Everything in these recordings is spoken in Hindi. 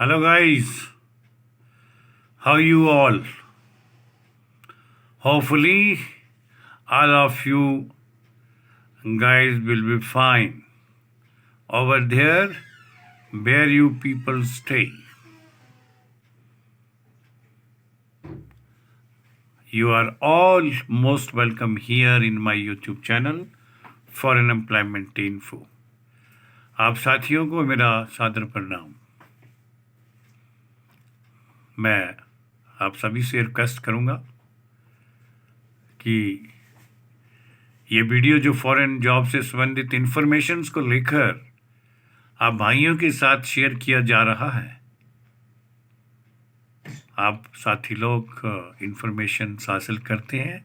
Hello guys, how you all? Hopefully all of you guys will be fine over there where you people stay. You are all most welcome here in my YouTube channel Foreign Employment Info. आप साथियों को मेरा सादर प्रणाम। मैं आप सभी से रिक्वेस्ट करूंगा कि ये वीडियो जो फॉरेन जॉब से संबंधित इंफॉर्मेशंस को लेकर आप भाइयों के साथ शेयर किया जा रहा है, आप साथी लोग इंफॉर्मेशन हासिल करते हैं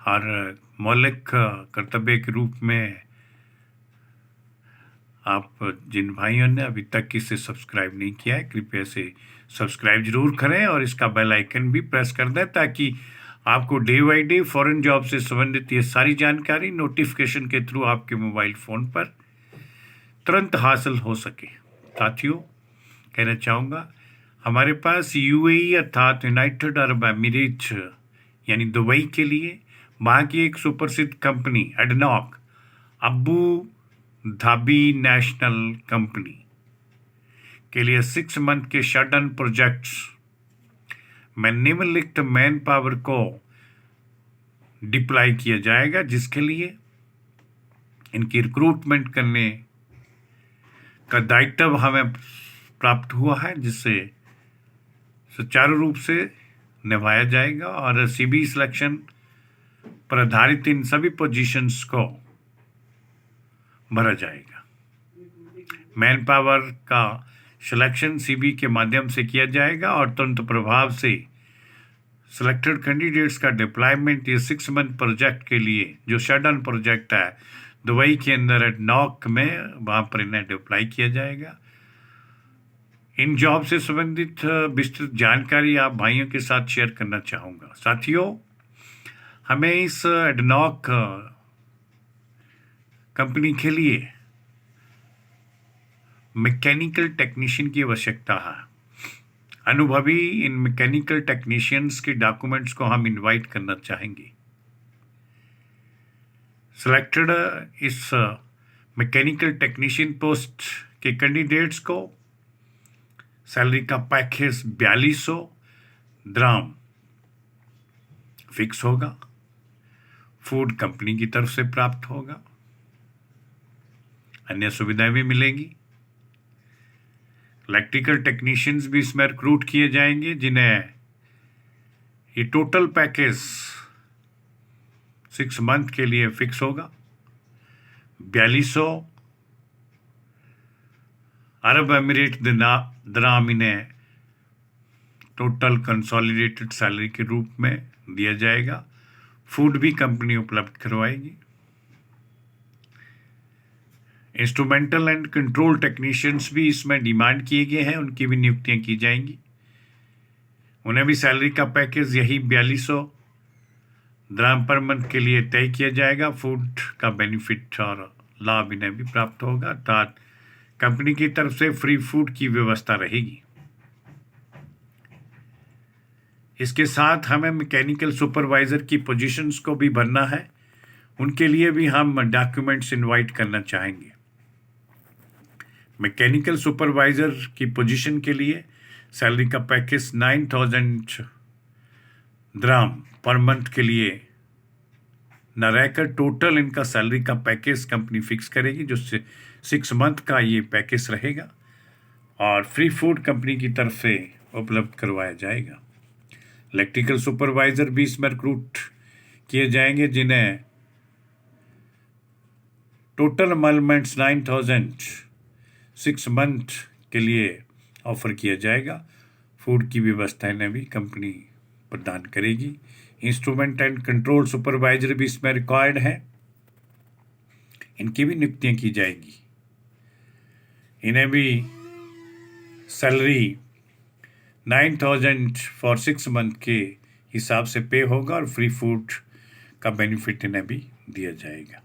और मौलिक कर्तव्य के रूप में आप जिन भाइयों ने अभी तक इसे सब्सक्राइब नहीं किया है, कृपया से सब्सक्राइब जरूर करें और इसका बेल आइकन भी प्रेस कर दें ताकि आपको day by day foreign job से संबंधित ये सारी जानकारी नोटिफिकेशन के थ्रू आपके मोबाइल फ़ोन पर तुरंत हासिल हो सके। साथियों, कहना चाहूँगा हमारे पास यूएई अर्थात यूनाइटेड अरब एमिरेट्स यानी दुबई के लिए वहाँ की एक सुप्रसिद्ध company ADNOC Abu Dhabi national company के लिए 6 मंथ के शटडाउन प्रोजेक्ट्स में निम्नलिखित मैन पावर को डिप्लॉय किया जाएगा, जिसके लिए इनकी रिक्रूटमेंट करने का दायित्व हमें प्राप्त हुआ है, जिससे सुचारू रूप से निभाया जाएगा और सीबी सिलेक्शन पर आधारित इन सभी पोजीशंस को भरा जाएगा। मैन पावर का सिलेक्शन सीबी के माध्यम से किया जाएगा और तुरंत प्रभाव से सिलेक्टेड कैंडिडेट्स का डिप्लॉयमेंट ये 6 मंथ प्रोजेक्ट के लिए जो शटडाउन प्रोजेक्ट है दुबई के अंदर एडनॉक में, वहाँ पर इन्हें डिप्लॉय किया जाएगा। इन जॉब से संबंधित विस्तृत जानकारी आप भाइयों के साथ शेयर करना चाहूँगा। साथियों, हमें इस एडनॉक कंपनी के लिए मैकेनिकल टेक्नीशियन की आवश्यकता है। अनुभवी इन मैकेनिकल टेक्नीशियंस के डॉक्यूमेंट्स को हम इनवाइट करना चाहेंगे। सिलेक्टेड इस मैकेनिकल टेक्नीशियन पोस्ट के कैंडिडेट्स को सैलरी का पैकेज 4200 दिरहम फिक्स होगा, फूड कंपनी की तरफ से प्राप्त होगा, अन्य सुविधाएं भी मिलेंगी। इलेक्ट्रिकल टेक्नीशियंस भी इसमें रिक्रूट किए जाएंगे, जिन्हें ये टोटल पैकेज 6 मंथ के लिए फिक्स होगा। 4200 अरब एमिरेट दिरहम इन्हें टोटल कंसोलिडेटेड सैलरी के रूप में दिया जाएगा। फूड भी कंपनी उपलब्ध करवाएगी। इंस्ट्रूमेंटल एंड कंट्रोल टेक्नीशियंस भी इसमें डिमांड किए गए हैं, उनकी भी नियुक्तियां की जाएंगी। उन्हें भी सैलरी का पैकेज यही 4200 दिरहम पर मंथ के लिए तय किया जाएगा। फूड का बेनिफिट और लाभ इन्हें भी प्राप्त होगा, अर्थात कंपनी की तरफ से फ्री फूड की व्यवस्था रहेगी। इसके साथ हमें मैकेनिकल सुपरवाइजर की पोजीशंस को भी भरना है, उनके लिए भी हम डॉक्यूमेंट्स इनवाइट करना चाहेंगे। मैकेनिकल सुपरवाइजर की पोजीशन के लिए सैलरी का पैकेज 9000 दिरहम पर मंथ के लिए न रहकर टोटल इनका सैलरी का पैकेज कंपनी फिक्स करेगी, जो 6 मंथ का ये पैकेज रहेगा और फ्री फूड कंपनी की तरफ से उपलब्ध करवाया जाएगा। इलेक्ट्रिकल सुपरवाइजर भी इसमें रिक्रूट किए जाएंगे, जिन्हें टोटल अमाउंट्स 9000 6 मंथ के लिए ऑफर किया जाएगा। फूड की व्यवस्था इन्हें भी कंपनी प्रदान करेगी। इंस्ट्रूमेंट एंड कंट्रोल सुपरवाइजर भी इसमें रिक्वायर्ड है, इनकी भी नियुक्तियां की जाएगी। इन्हें भी सैलरी 9000 फॉर 6 मंथ के हिसाब से पे होगा और फ्री फूड का बेनिफिट इन्हें भी दिया जाएगा।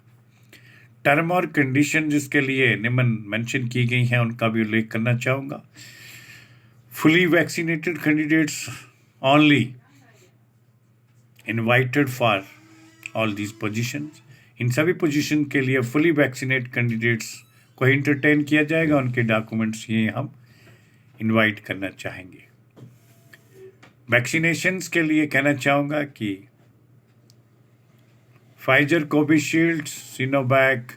टर्म और कंडीशन जिसके लिए निम्न मेंशन की गई हैं, उनका भी उल्लेख करना चाहूँगा। fully vaccinated candidates only invited for all these positions. इन सभी पोजीशन के लिए फुली वैक्सीनेट कैंडिडेट्स को इंटरटेन किया जाएगा, उनके डॉक्यूमेंट्स ये हम इनवाइट करना चाहेंगे। वैक्सीनेशंस के लिए कहना चाहूँगा कि फाइजर, कोविशील्ड, सिनोवैक,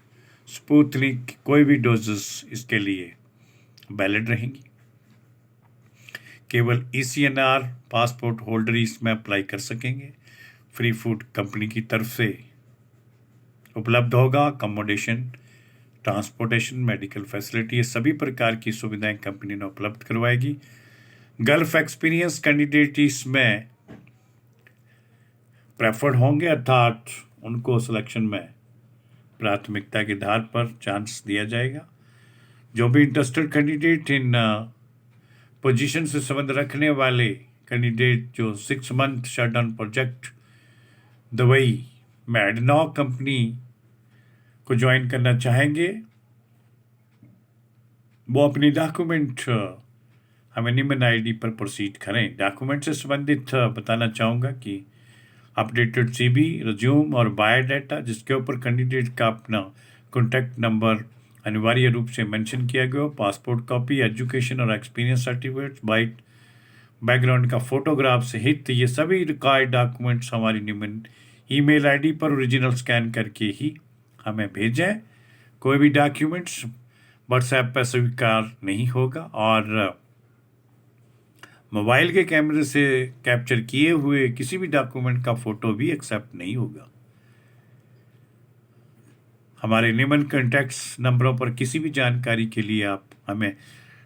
स्पुतनिक कोई भी डोजेस इसके लिए वैलिड रहेंगी। केवल ECNR पासपोर्ट होल्डर इसमें अप्लाई कर सकेंगे। फ्री फूड कंपनी की तरफ से उपलब्ध होगा। अकोमोडेशन, ट्रांसपोर्टेशन, मेडिकल फैसिलिटी, ये सभी प्रकार की सुविधाएं कंपनी ने उपलब्ध करवाएगी। गल्फ एक्सपीरियंस कैंडिडेट इसमें प्रेफर्ड होंगे, अर्थात उनको सिलेक्शन में प्राथमिकता के आधार पर चांस दिया जाएगा। जो भी इंटरेस्टेड कैंडिडेट इन पोजीशन से संबंध रखने वाले कैंडिडेट जो 6 मंथ शटडाउन प्रोजेक्ट दुबई में एडनॉक कंपनी को ज्वाइन करना चाहेंगे, वो अपनी डॉक्यूमेंट हमें निम्न ID पर प्रोसीड करें। डॉक्यूमेंट से संबंधित बताना चाहूँगा कि अपडेटेड CV, रिज्यूम और बायोडाटा जिसके ऊपर कैंडिडेट का अपना कॉन्टैक्ट नंबर अनिवार्य रूप से मेंशन किया गया हो, पासपोर्ट कॉपी, एजुकेशन और एक्सपीरियंस सर्टिफिकेट, वाइट बैकग्राउंड का फोटोग्राफ सहित ये सभी रिक्वायर्ड डॉक्यूमेंट्स हमारी निम्न ईमेल ID पर ओरिजिनल स्कैन करके ही हमें भेजें। कोई भी डॉक्यूमेंट्स व्हाट्सएप पर स्वीकार नहीं होगा और मोबाइल के कैमरे से कैप्चर किए हुए किसी भी डॉक्यूमेंट का फोटो भी एक्सेप्ट नहीं होगा। हमारे निम्न कॉन्टैक्ट्स नंबरों पर किसी भी जानकारी के लिए आप हमें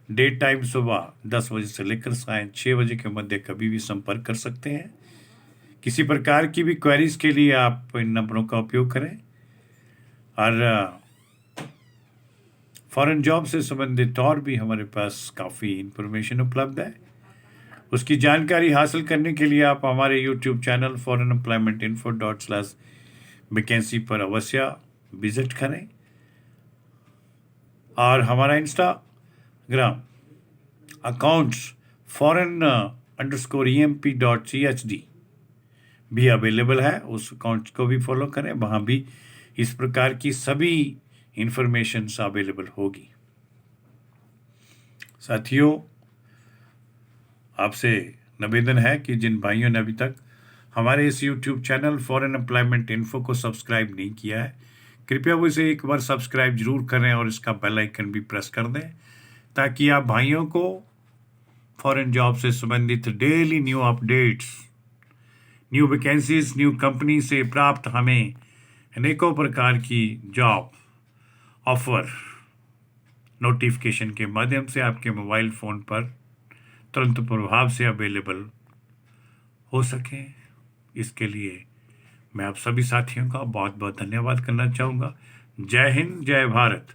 डे टाइम सुबह 10 बजे से लेकर सायं 6 बजे के मध्य कभी भी संपर्क कर सकते हैं। किसी प्रकार की भी क्वेरीज के लिए आप इन नंबरों का उपयोग करें और फॉरेन जॉब से संबंधित और भी हमारे पास काफ़ी इंफॉर्मेशन उपलब्ध है। उसकी जानकारी हासिल करने के लिए आप हमारे YouTube चैनल foreignemploymentinfo.com/वैकेंसी पर अवश्य विजिट करें और हमारा इंस्टाग्राम अकाउंट्स foreign_emp.chd भी अवेलेबल है, उस अकाउंट को भी फॉलो करें, वहाँ भी इस प्रकार की सभी इंफॉर्मेशन अवेलेबल होगी। साथियों, आपसे निवेदन है कि जिन भाइयों ने अभी तक हमारे इस YouTube channel foreign employment info को सब्सक्राइब नहीं किया है, कृपया वो इसे एक बार सब्सक्राइब जरूर करें और इसका बेल आइकन भी प्रेस कर दें ताकि आप भाइयों को फॉरेन जॉब से संबंधित daily new updates, new vacancies, new company से प्राप्त हमें अनेकों प्रकार की जॉब ऑफर नोटिफिकेशन के माध्यम से आपके मोबाइल फ़ोन पर तुरंत प्रभाव से अवेलेबल हो सकें। इसके लिए मैं आप सभी साथियों का बहुत बहुत धन्यवाद करना चाहूँगा। जय हिंद, जय भारत।